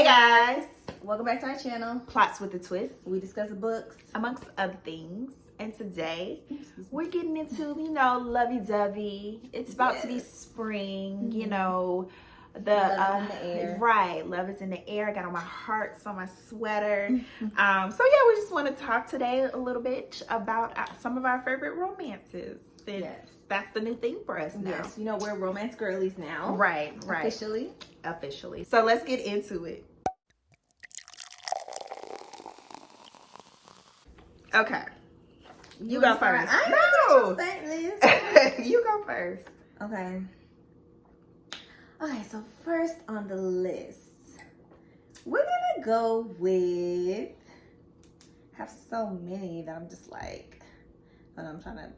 guys, welcome back to our channel, Plots with a Twist. We discuss books amongst other things, and today we're getting into, lovey-dovey. It's about to be spring, love the is in the air. Right, love is in the air. I got on my hearts on my sweater. We just want to talk today a little bit about some of our favorite romances. Yes. That's the new thing for us now. Yes, we're romance girlies now. Right. Officially. So let's get into it. Okay. You go first. No. You go first. Okay, so first on the list, we're gonna go with, have so many that I'm just like, I'm trying to,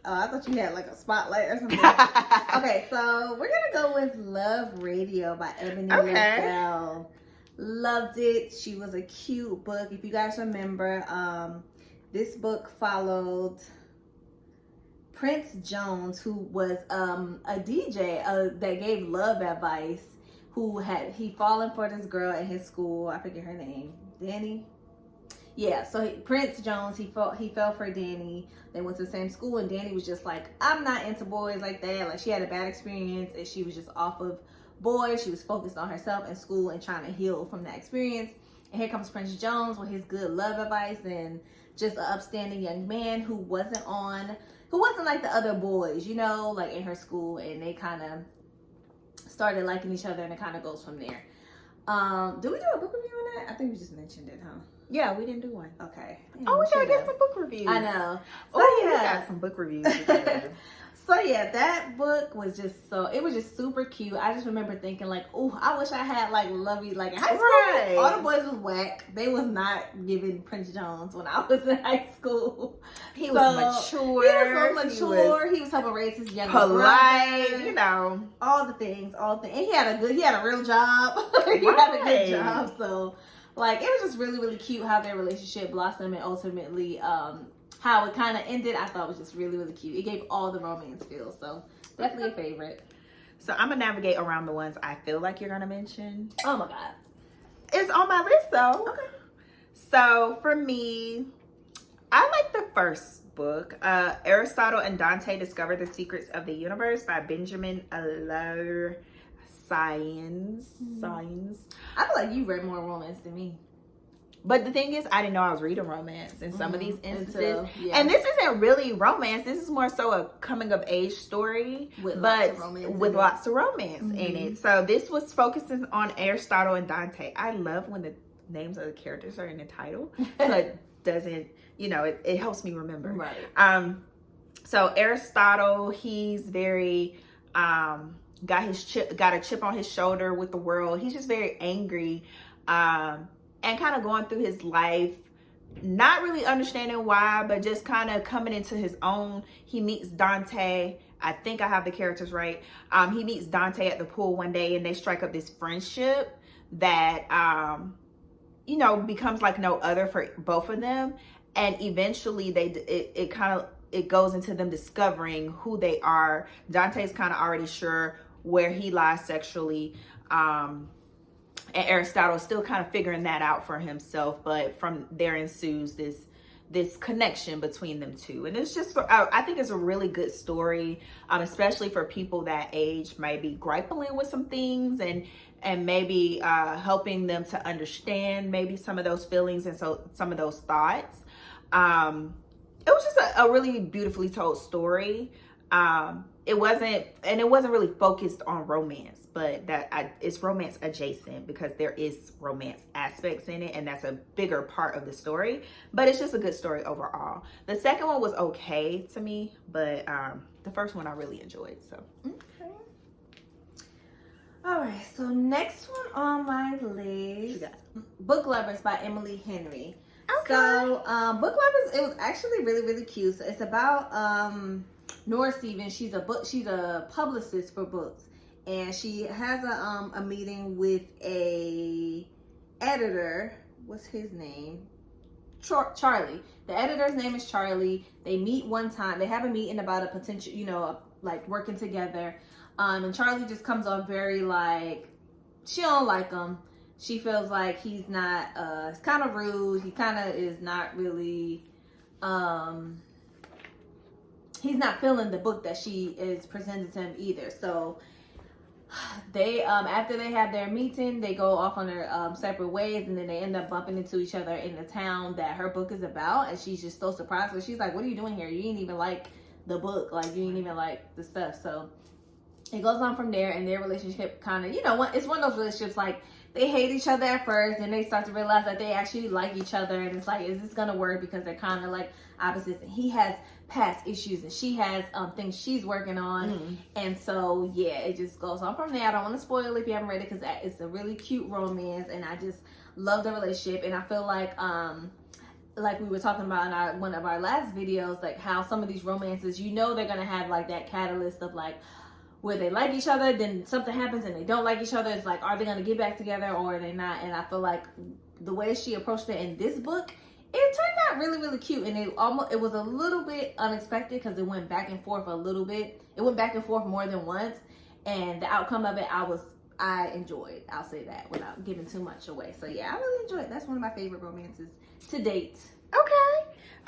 I thought you had like a spotlight or something. Okay, so we're gonna go with Love Radio by Ebony Liddell. Loved it. She was a cute book. If you guys remember, this book followed Prince Jones, who was a DJ that gave love advice, he fallen for this girl at his school. I forget her name. Danny? Yeah, so Prince Jones, he fell for Danny. They went to the same school, and Danny was just like, I'm not into boys like that. Like, she had a bad experience, and she was just off of boys. She was focused on herself and school and trying to heal from that experience. And here comes Prince Jones with his good love advice and just an upstanding young man who wasn't like the other boys, like in her school, and they kind of started liking each other, and it kind of goes from there. Did we do a book review on that? I think we just mentioned it, huh? Yeah, we didn't do one. Okay. We gotta get some book reviews. I know. So we got some book reviews. So yeah, that book was it was just super cute. I just remember thinking like, oh, I wish I had like lovey, like in high school. Right. All the boys was whack. They was not giving Prince Jones when I was in high school. He was mature. He was helping raise his younger polite, brother. All the things. And he had a real job. He had a good job. So like, it was just really, really cute how their relationship blossomed, and ultimately, how it kind of ended. I thought was just really, really cute. It gave all the romance feels, so definitely a favorite. So I'm gonna navigate around the ones I feel like you're gonna mention. Oh my god, it's on my list though. Okay. So for me, I like the first book, Aristotle and Dante Discover the Secrets of the Universe by Benjamin Allar. Science. I feel like you read more romance than me. But the thing is, I didn't know I was reading romance in some of these instances. Yeah. And this isn't really romance. This is more so a coming of age story, with lots of romance in it. So this was focusing on Aristotle and Dante. I love when the names of the characters are in the title. So it doesn't, it helps me remember. Right. So Aristotle, he's very got a chip on his shoulder with the world. He's just very angry. And kind of going through his life, not really understanding why, but just kind of coming into his own. He meets Dante. I think I have the characters right. He meets Dante at the pool one day, and they strike up this friendship that, becomes like no other for both of them. And eventually it goes into them discovering who they are. Dante's kind of already sure where he lies sexually. And Aristotle is still kind of figuring that out for himself, but from there ensues this connection between them two. And it's just, I think it's a really good story, especially for people that age, might be grappling with some things and maybe helping them to understand maybe some of those feelings and so some of those thoughts. It was just a really beautifully told story. It wasn't really focused on romance, but it's romance adjacent because there is romance aspects in it, and that's a bigger part of the story. But it's just a good story overall. The second one was okay to me, but the first one I really enjoyed. So okay. All right. So next one on my list, Book Lovers by Emily Henry. Okay. So Book Lovers, it was actually really, really cute. So it's about Nora Stevens. She's a publicist for books, and she has a meeting with a editor. What's his name? Charlie. The editor's name is Charlie. They meet one time. They have a meeting about a potential, like working together. And Charlie just comes off very like, she don't like him. she feels like he's not, it's kind of rude. He kind of is not really, he's not feeling the book that she is presenting to him either. So they, after they have their meeting, they go off on their separate ways, and then they end up bumping into each other in the town that her book is about, and she's just so surprised. So she's like, what are you doing here? You ain't even like the book. Like, you ain't even like the stuff. So it goes on from there, and their relationship kind of, you know, it's one of those relationships, like, they hate each other at first, and they start to realize that they actually like each other, and it's like, is this gonna work? Because they're kind of like opposites, and he has past issues, and she has things she's working on, and so yeah, it just goes on from there. I don't want to spoil it if you haven't read it, because it's a really cute romance, and I just love the relationship, and I feel like we were talking about in one of our last videos, like how some of these romances, you know, they're gonna have like that catalyst of like, where they like each other, then something happens and they don't like each other. It's like, are they going to get back together or are they not? And I feel like the way she approached it in this book, it turned out really, really cute. And it was a little bit unexpected, because it went back and forth a little bit. It went back and forth more than once. And the outcome of it, I enjoyed. I'll say that without giving too much away. So yeah, I really enjoyed it. That's one of my favorite romances to date.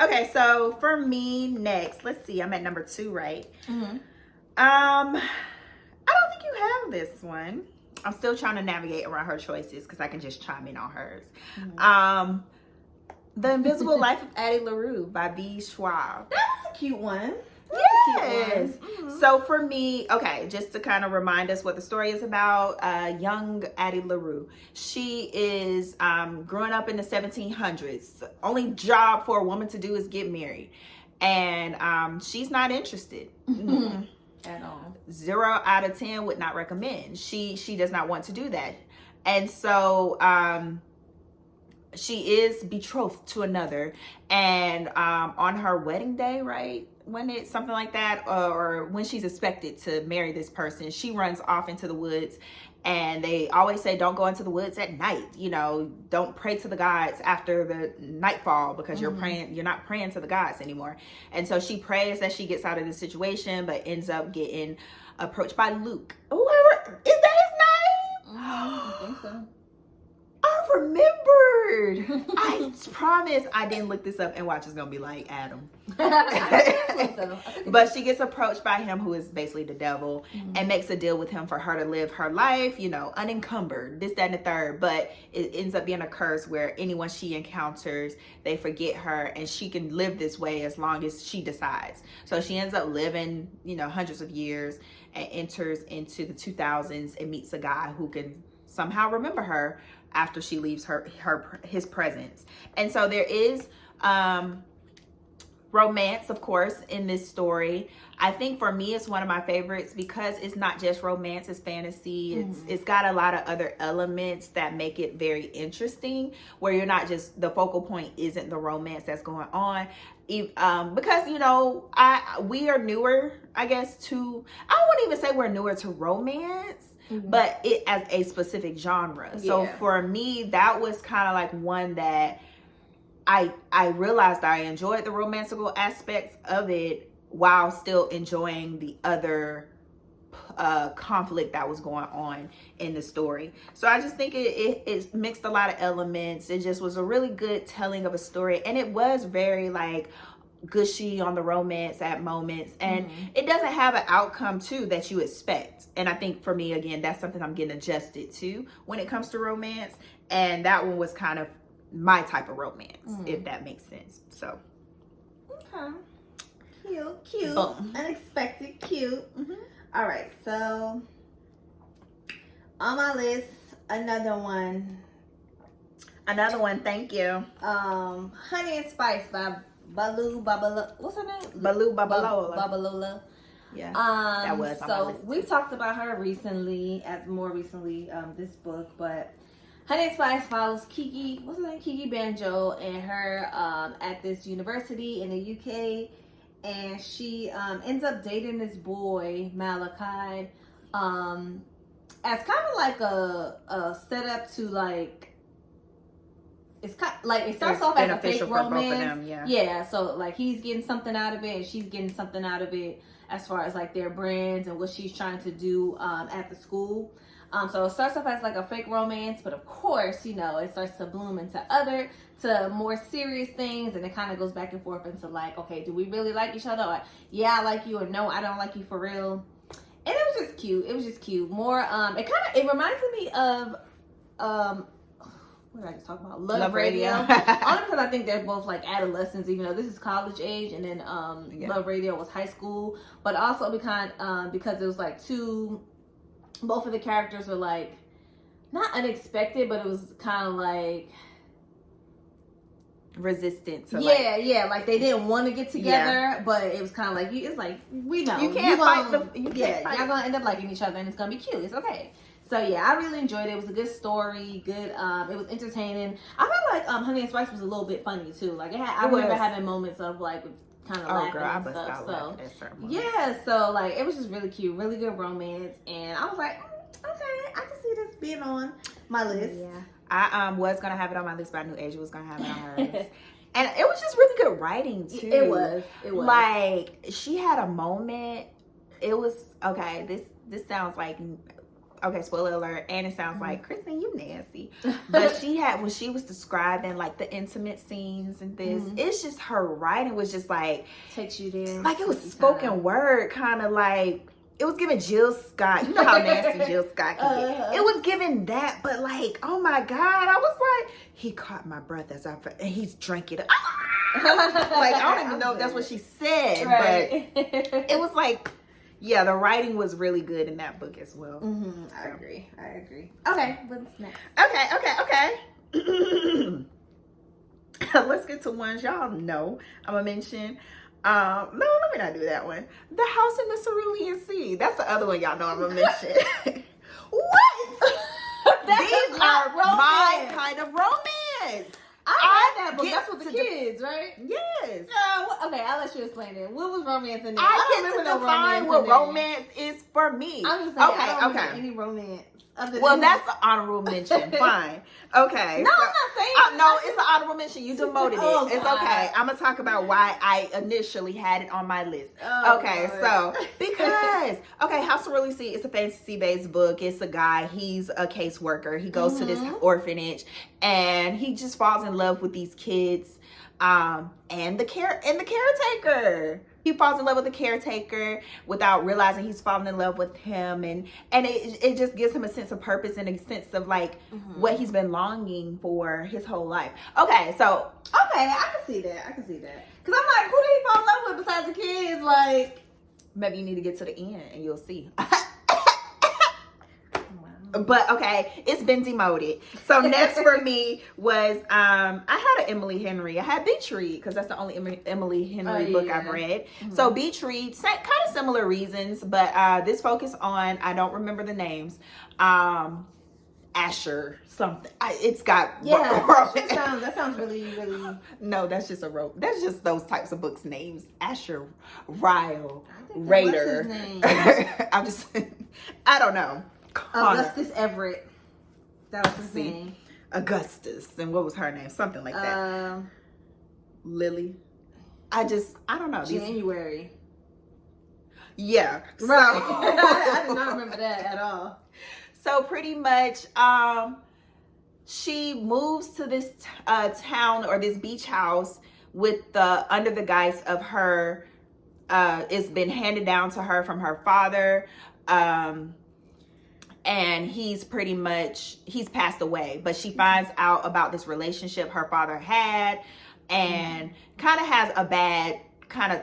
Okay, so for me next, let's see, I'm at number 2, right? I don't think you have this one. I'm still trying to navigate around her choices, because I can just chime in on hers. The Invisible Life of Addie LaRue by B. Schwab. That was a cute one. Yes. So for me, okay, just to kind of remind us what the story is about, young Addie LaRue. She is growing up in the 1700s. Only job for a woman to do is get married. And she's not interested. At all. 0 out of 10 would not recommend. She does not want to do that. And so she is betrothed to another, and on her wedding day, right, when it's something like that, or when she's expected to marry this person, she runs off into the woods. And they always say, don't go into the woods at night. You know, don't pray to the gods after the nightfall, because you're not praying to the gods anymore. And so she prays that she gets out of this situation, but ends up getting approached by Luke. Whoever, is that his name? I think so. I remembered. I promise I didn't look this up, and watch is gonna be like Adam. But she gets approached by him, who is basically the devil, and makes a deal with him for her to live her life, you know, unencumbered, this, that, and the third. But it ends up being a curse where anyone she encounters, they forget her, and she can live this way as long as she decides. So she ends up living, you know, hundreds of years, and enters into the 2000s and meets a guy who can somehow remember her after she leaves his presence. And so there is romance, of course, in this story. I think for me, it's one of my favorites, because it's not just romance, it's fantasy. It's got a lot of other elements that make it very interesting, where you're not just, the focal point isn't the romance that's going on. Because, you know, we are newer, I guess, to, I wouldn't even say we're newer to romance, but it as a specific genre. So for me, that was kind of like one that I realized I enjoyed the romantical aspects of it, while still enjoying the other conflict that was going on in the story. So I just think it mixed a lot of elements. It just was a really good telling of a story, and it was very like gushy on the romance at moments, and it doesn't have an outcome too that you expect. And I think for me, again, that's something I'm getting adjusted to when it comes to romance, and that one was kind of my type of romance, if that makes sense. So okay, cute, boom. Unexpected, cute. All right, so on my list, another one. Thank you. Honey and Spice by Baloo Babalola. What's her name? Baloo Babalola. Babalola. Yeah, that was on my so list. we've talked about her recently, this book, but Honey and Spice follows Kiki, what's her name? Kiki Banjo, and her at this university in the UK, and she ends up dating this boy Malachi, as kind of like a setup to like. It's kind like it starts off as a fake romance. Yeah, so like he's getting something out of it, and she's getting something out of it as far as like their brands and what she's trying to do at the school. So it starts off as like a fake romance, but of course, you know, it starts to bloom into more serious things, and it kind of goes back and forth into like, okay, do we really like each other? Or yeah, I like you, or no, I don't like you for real. And it was just cute. It was just cute. More, it reminded me of, what did I just talk about? Love Radio. Only because I think they're both like adolescents, even though this is college age, and then Love Radio was high school. But also because it was like both of the characters were like not unexpected, but it was kind of like resistant to like they didn't want to get together, but it was kind of like it's like we know you can't fight y'all gonna end up liking each other, and it's gonna be cute. It's okay. So yeah, I really enjoyed it. It was a good story, good. It was entertaining. I felt like Honey and Spice was a little bit funny too. Like I remember having moments of like kind of laughing and stuff. So yeah, so like it was just really cute, really good romance, and I was like, okay, I can see this being on my list. Yeah, I was gonna have it on my list, but I knew Asia was gonna have it on hers. And it was just really good writing too. It was. Like she had a moment. It was okay. This sounds like. Okay, spoiler alert, and it sounds like, Kristen, you nasty. But when she was describing like the intimate scenes and this, it's just her writing was just like takes you there. Like it was spoken word, kind of like it was giving Jill Scott. You know how nasty Jill Scott can get. It was giving that, but like, oh my God, I was like, he caught my breath and he's drinking it. Like I don't even know if that's what she said, right. But it was like. Yeah, the writing was really good in that book as well. I agree. Okay, what's next? Okay. Let's get to ones y'all know. I'm going to mention. No, let me not do that one. The House in the Cerulean Sea. That's the other one y'all know I'm going to mention. What? These are my kind of romance. I read that book. That's with the kids, right? Yes. Okay, I'll let you explain it. What was romance in there? I get to define what romance is for me. I'm just saying, I don't remember any romance. Well, that's an honorable mention. Fine. Okay. No, I'm not saying no, it's an honorable mention. You demoted it. It's okay. I'm going to talk about why I initially had it on my list. Okay, so, because, House of Cerulean Sea is a fantasy-based book. It's a guy. He's a caseworker. He goes to this orphanage, and he just falls in love with these kids and the caretaker. He falls in love with the caretaker without realizing he's falling in love with him, and it just gives him a sense of purpose and a sense of like what he's been longing for his whole life. Okay, so I can see that. Because I'm like, who did he fall in love with besides the kids? Like, maybe you need to get to the end and you'll see. But okay, it's been demoted. So next for me was I had an Emily Henry. I had Beach Read because that's the only Emily Henry book I've read. So Beach Read, kind of similar reasons, but this focused on, I don't remember the names, Asher something. It's got that sounds really No, that's just that's just those types of books names. Asher, Ryle, Raider. I don't know. Augustus Everett. That was his name. Augustus. And what was her name? Something like that. Lily. I don't know. January. Yeah. Right. I did not remember that at all. So pretty much, she moves to this town or this beach house with under the guise of her, it's been handed down to her from her father. And he's passed away, but she finds out about this relationship her father had and kind of has a bad, kind of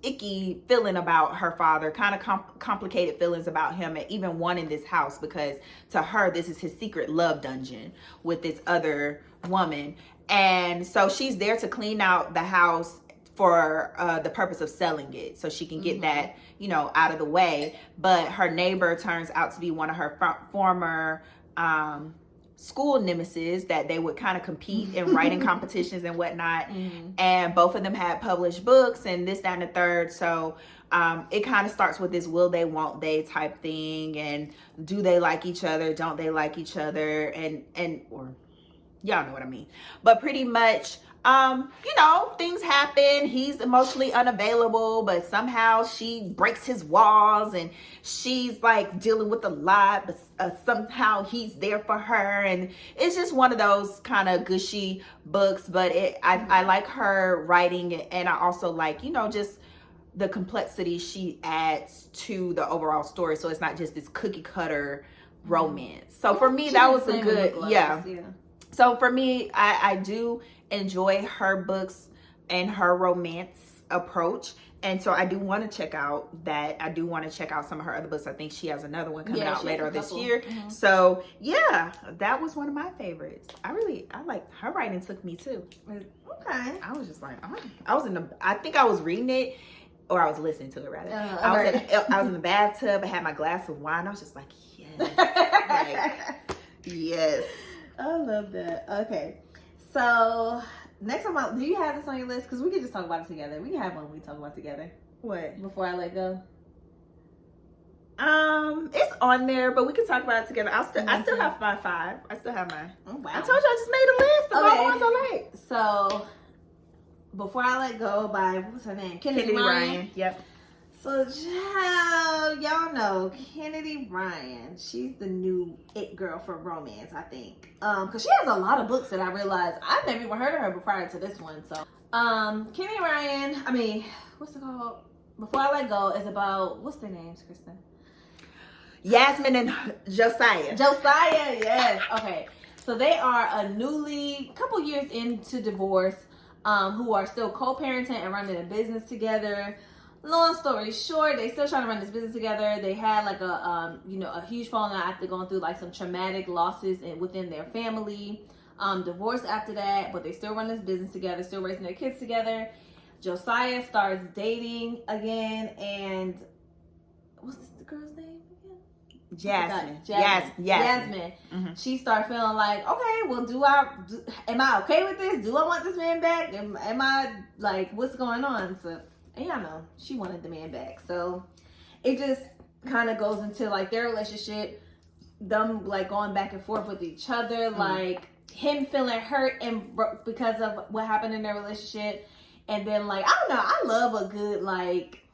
icky feeling about her father, kind of complicated feelings about him, and even wanting this house because to her, this is his secret love dungeon with this other woman. And so she's there to clean out the house for the purpose of selling it so she can get that, out of the way. But her neighbor turns out to be one of her former school nemesis that they would kind of compete in writing competitions and whatnot. And both of them had published books and this, that, and the third. So it kind of starts with this will they, won't they type thing. And do they like each other? Don't they like each other? Y'all know what I mean. But pretty much, things happen. He's emotionally unavailable, but somehow she breaks his walls and she's like dealing with a lot, but somehow he's there for her. And it's just one of those kind of gushy books, but I like her writing, and I also like, just the complexity she adds to the overall story. So it's not just this cookie cutter romance. So for me, that was a good, yeah. So for me, I do enjoy her books and her romance approach. And so I do want to check out that. I do want to check out some of her other books. I think she has another one coming out later this year. Mm-hmm. So yeah, that was one of my favorites. I like her writing took me too. Okay. I was just like, I think I was reading it, or I was listening to it rather. I was in the bathtub. I had my glass of wine. I was just like, yes. Yes. I love that. Okay. So next time, do you have this on your list? Because we can just talk about it together. We can have one we talk about together. What? Before I Let Go. It's on there, but we can talk about it together. I still have my 5. I still have mine. Oh, wow. I told you I just made a list of all the ones I like. So Before I Let Go by, what's her name? Kennedy Ryan. Yep. So, y'all know Kennedy Ryan. She's the new it girl for romance, I think. Because she has a lot of books that I realized I've never even heard of her prior to this one. So, Kennedy Ryan. What's it called? Before I Let Go is about, what's their names, Kristen? Yasmin and Josiah. Josiah, yes. Okay. So they are a couple years into divorce, who are still co-parenting and running a business together. Long story short, they still trying to run this business together. They had like a huge falling out after going through like some traumatic losses within their family. Divorced after that, but they still run this business together, still raising their kids together. Josiah starts dating again, and what's the girl's name again? Jasmine. Mm-hmm. She started feeling like, okay, well, am I okay with this? Do I want this man back? Am I like, what's going on? So, and y'all know she wanted the man back. So it just kind of goes into like their relationship, them like going back and forth with each other, like him feeling hurt and because of what happened in their relationship. And then like, I don't know, I love a good like,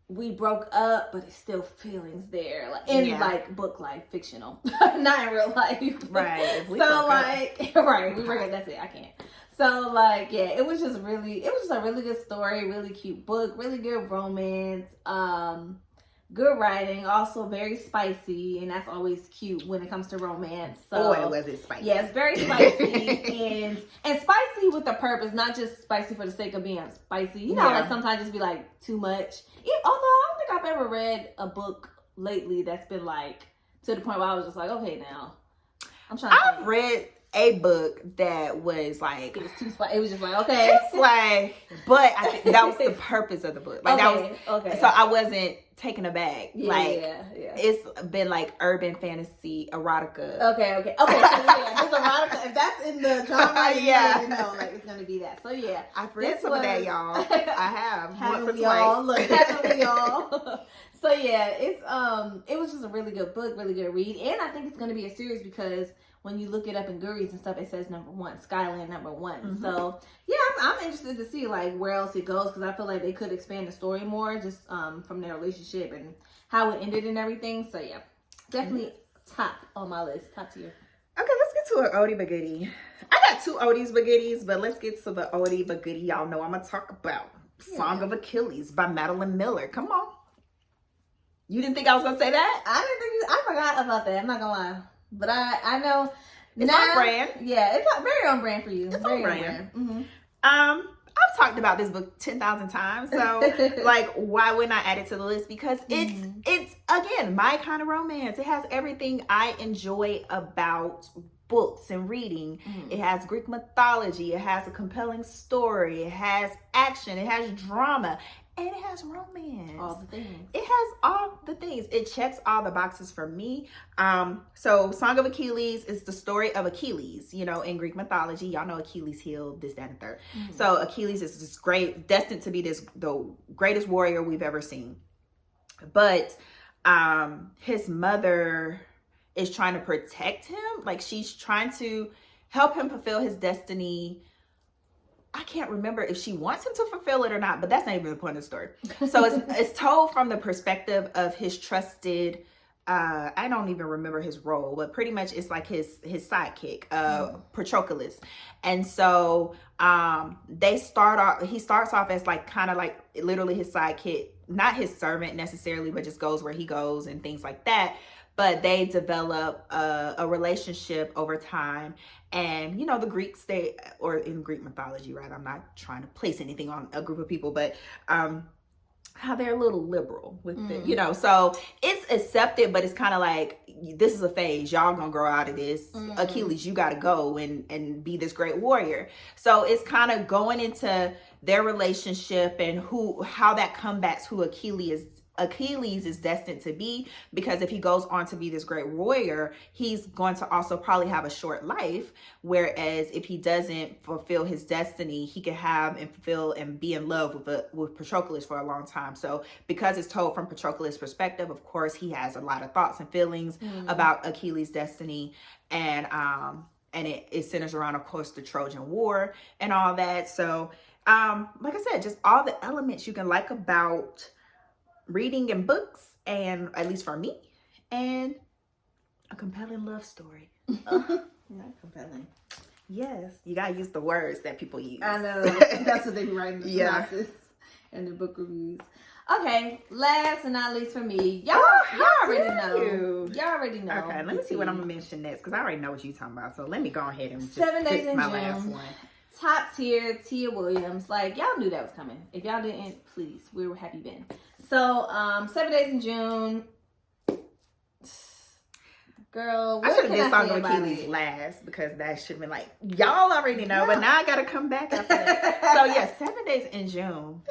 we broke up, but it's still feelings there, like in like book life, fictional, not in real life, right? So like, right, we broke up. That's it. I can't. So like, yeah, it was just a really good story, really cute book, really good romance, good writing, also very spicy, and that's always cute when it comes to romance. So, boy, was it spicy? Yeah, it's very spicy and spicy with a purpose, not just spicy for the sake of being spicy. You know, like sometimes just be like too much. Although I don't think I've ever read a book lately that's been like to the point where I was just like, okay, now I've read a book that was like, it was too spicy. It was just like, okay, it's like, but I think that was the purpose of the book. Like that was okay. So I wasn't taken aback. It's been like urban fantasy erotica. Okay. So it's erotica. If that's in the genre, you know, like it's gonna be that. So yeah, I've read some of that, y'all. I have. Haven't we all? So yeah, it was just a really good book, really good read, and I think it's gonna be a series because when you look it up in Goodreads and stuff, it says #1, Skyland #1. Mm-hmm. So yeah, I'm interested to see like where else it goes because I feel like they could expand the story more just from their relationship and how it ended and everything. So yeah, definitely top on my list, top tier. Okay, let's get to an oldie but goodie. I got 2 oldies but goodies, but let's get to the oldie but goodie. Y'all know I'm gonna talk about Song of Achilles by Madeline Miller. Come on. You didn't think I was gonna say that? I forgot about that. I'm not gonna lie. But I know it's on brand. Yeah, it's very on brand for you. It's very on brand. Mm-hmm. I've talked about this book 10,000 times, so like, why wouldn't I add it to the list? Because it's again my kind of romance. It has everything I enjoy about books and reading. It has Greek mythology. It has a compelling story. It has action. It has drama. And it has romance. All the things. It has all the things. It checks all the boxes for me. So Song of Achilles is the story of Achilles, you know, in Greek mythology. Y'all know Achilles healed this, that, and third. So Achilles is this destined to be the greatest warrior we've ever seen. But his mother is trying to protect him. Like, she's trying to help him fulfill his destiny. I can't remember if she wants him to fulfill it or not, but that's not even the point of the story. So it's told from the perspective of his trusted, I don't even remember his role, but pretty much it's like his sidekick, Patroclus. And so he starts off as like kind of like literally his sidekick, not his servant necessarily, but just goes where he goes and things like that. But they develop a relationship over time. And, the Greeks, or in Greek mythology, right? I'm not trying to place anything on a group of people, but how they're a little liberal with it, so it's accepted, but it's kind of like, this is a phase. Y'all gonna grow out of this. Achilles, you gotta go and be this great warrior. So it's kind of going into their relationship and how that combats who Achilles is destined to be, because if he goes on to be this great warrior, he's going to also probably have a short life. Whereas if he doesn't fulfill his destiny, he can have and fulfill and be in love with Patroclus for a long time. So because it's told from Patroclus' perspective, of course, he has a lot of thoughts and feelings about Achilles' destiny. And it centers around, of course, the Trojan War and all that. So like I said, just all the elements you can like about reading and books, and at least for me, and a compelling love story. Not compelling. Yes, you gotta use the words that people use. I know. That's what they be writing the synopsis and the book reviews. Okay, last and not least for me, y'all already know. Y'all already know. Okay, let me see what I'm gonna mention next, because I already know what you're talking about. So let me go ahead and just 7 Days pick in my June. last one. Top tier, Tia Williams. Like, y'all knew that was coming. If y'all didn't, please, where have you been? So, 7 Days in June. Girl, I should have did Song of Achilles last, because that should have been like, y'all already know, but now I gotta come back after that. So yeah, 7 Days in June.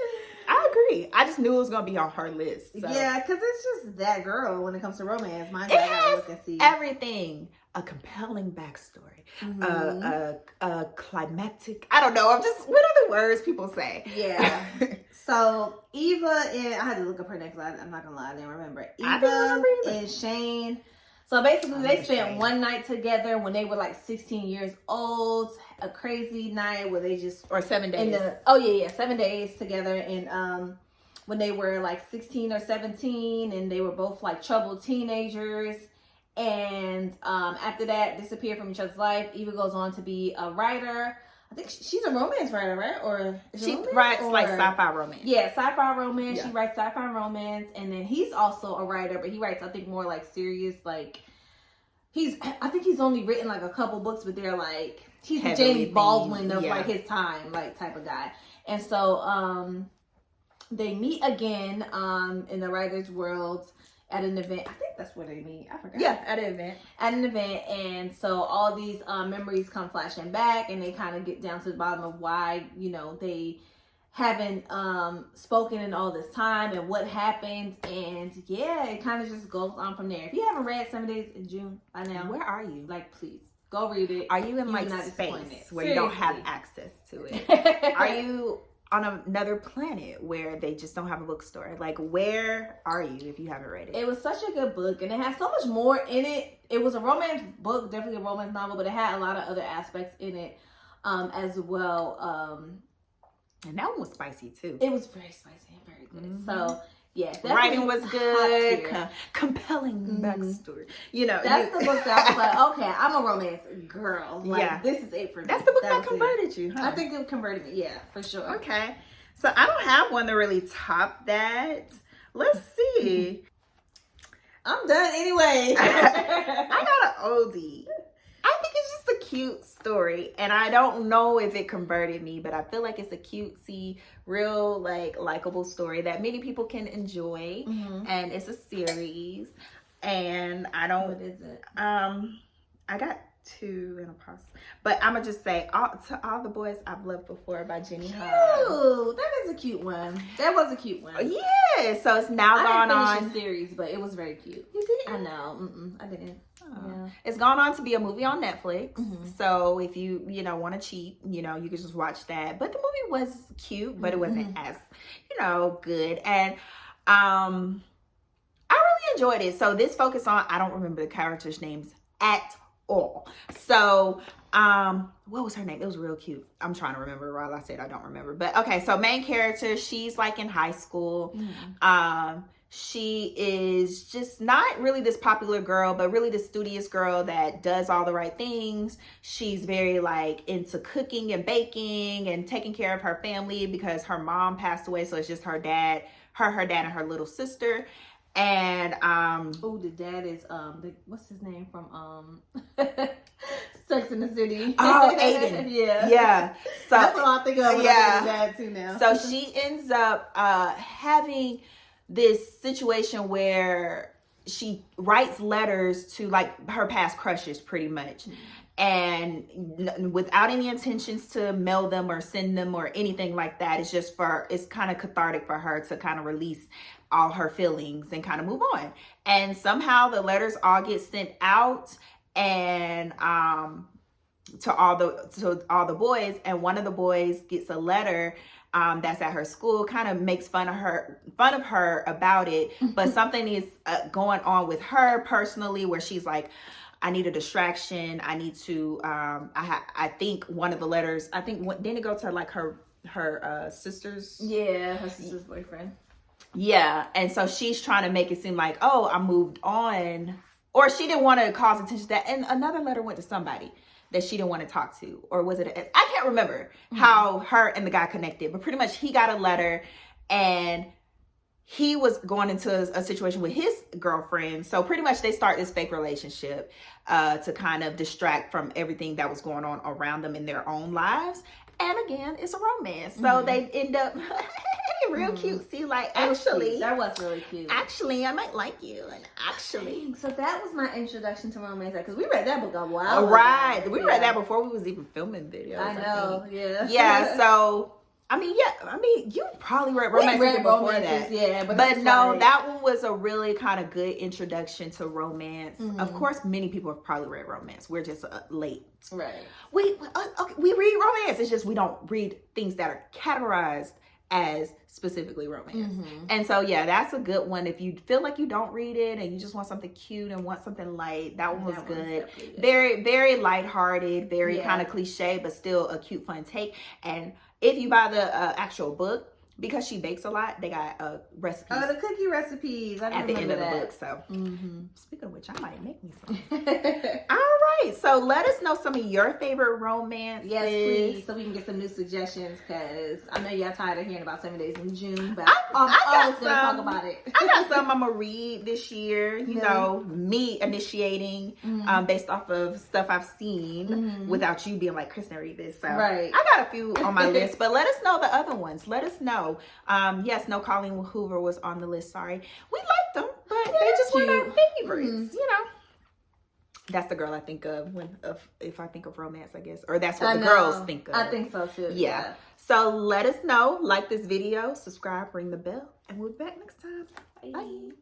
I agree. I just knew it was gonna be on her list. So. Yeah, because it's just that girl when it comes to romance. Mine, it I gotta has look and see everything. A compelling backstory, a climactic. I don't know. What are the words people say? Yeah. So Eva and I had to look up her name because I'm not gonna lie, I didn't remember. Eva and Shane. So basically, they spent one night together when they were like 16 years old. A crazy night where they just 7 days. 7 days together, and when they were like 16 or 17, and they were both like troubled teenagers. And after that, disappeared from each other's life. Eva goes on to be a writer. I think she's a romance writer, right? Or she writes like sci-fi romance. Yeah, sci-fi romance. Yeah. She writes sci-fi romance, and then he's also a writer, but he writes, I think, more like serious. Like I think he's only written like a couple books, but they're like he's the James Baldwin of like his time, like type of guy. And so they meet again in the writer's world. At an event. I think that's where they meet. I forgot. Yeah, at an event. At an event. And so all these memories come flashing back, and they kind of get down to the bottom of why, they haven't spoken in all this time and what happened. And yeah, it kind of just goes on from there. If you haven't read 7 Days in June by now, where are you? Like, please go read it. Are you in like space where you don't have access to it? Are you on another planet where they just don't have a bookstore? Like, where are you if you haven't read it? It was such a good book, and it has so much more in it. It was a romance book, definitely a romance novel, but it had a lot of other aspects in it as well. And that one was spicy too. It was very spicy and very good. So yeah, writing was good, compelling backstory. That's the book that I was like, okay, I'm a romance girl. Like, this is it for me. That's the book that converted you, huh? I think it converted me, yeah, for sure. Okay, so I don't have one to really top that. Let's see. I'm done anyway. I got an oldie. I think it's just a cute story, and I don't know if it converted me, but I feel like it's a cutesy, real, likable story that many people can enjoy. And it's a series, and I don't. What is it? I got 2 in a pause, but I'm gonna just say to all the boys I've loved before by Jenny Hahn. Ooh, that is a cute one. That was a cute one. Yeah, so it's now gone on. I didn't finish the series, but it was very cute. You did? I know. I didn't. Yeah. It's gone on to be a movie on Netflix. So if you want to cheat, you can just watch that. But the movie was cute, but it wasn't as good. And I really enjoyed it. So this focused on, I don't remember the characters' names at all. So what was her name? It was real cute. I'm trying to remember while I said I don't remember. But okay, so main character, she's like in high school. She is just not really this popular girl, but really the studious girl that does all the right things. She's very like into cooking and baking and taking care of her family because her mom passed away. So it's just her dad, her dad and her little sister. And the dad is what's his name from Sex in the City? Oh, Aiden. Yeah. So that's what I think of when I think of dad too now. So she ends up having this situation where she writes letters to like her past crushes pretty much. And without any intentions to mail them or send them or anything like that. It's kind of cathartic for her to kind of release all her feelings and kind of move on. And somehow the letters all get sent out and to all the boys, and one of the boys gets a letter that's at her school, kind of makes fun of her about it, but something is going on with her personally where she's like, I need a distraction. I need to I think one of the letters, didn't it go to like her sister's? Yeah, her sister's boyfriend. Yeah, and so she's trying to make it seem like, oh, I moved on, or she didn't want to cause attention to that. And another letter went to somebody that she didn't want to talk to, or was it? I can't remember how her and the guy connected, but pretty much he got a letter, and he was going into a situation with his girlfriend. So pretty much they start this fake relationship to kind of distract from everything that was going on around them in their own lives. And again, it's a romance. So they end up real cute. See, like, actually, that was really cute. Actually, I might like you. And actually. So that was my introduction to romance, because we read that book a while ago. Right. We read that before we was even filming videos. I know, yeah. Yeah, so, you probably read romance before that. Yeah, but no, that one was a really kind of good introduction to romance. Of course, many people have probably read romance. We're just late. Right. We read romance. It's just we don't read things that are categorized as specifically romance. And so, yeah, that's a good one. If you feel like you don't read it and you just want something cute and want something light, that one was good. Very, very lighthearted, very kind of cliche, but still a cute, fun take. And if you buy the actual book, because she bakes a lot, they got recipes. Oh, the cookie recipes. I at the end of that. the book. So, speaking of which, I might make me some. All right. So let us know some of your favorite romances. Yes, please, so we can get some new suggestions. Because I know y'all tired of hearing about 7 Days in June, but I'm always gonna talk about it. I got some I'm gonna read this year. You know, me initiating based off of stuff I've seen without you being like, Kristen, read this. So right. I got a few on my list, but let us know the other ones. Let us know. Yes, no, Colleen Hoover was on the list. Sorry, we liked them, but they just weren't our favorites. You know, that's the girl I think of if I think of romance, I guess, or that's what the girls think of. I think so too. Yeah. So let us know. Like this video, subscribe, ring the bell, and we'll be back next time. Bye.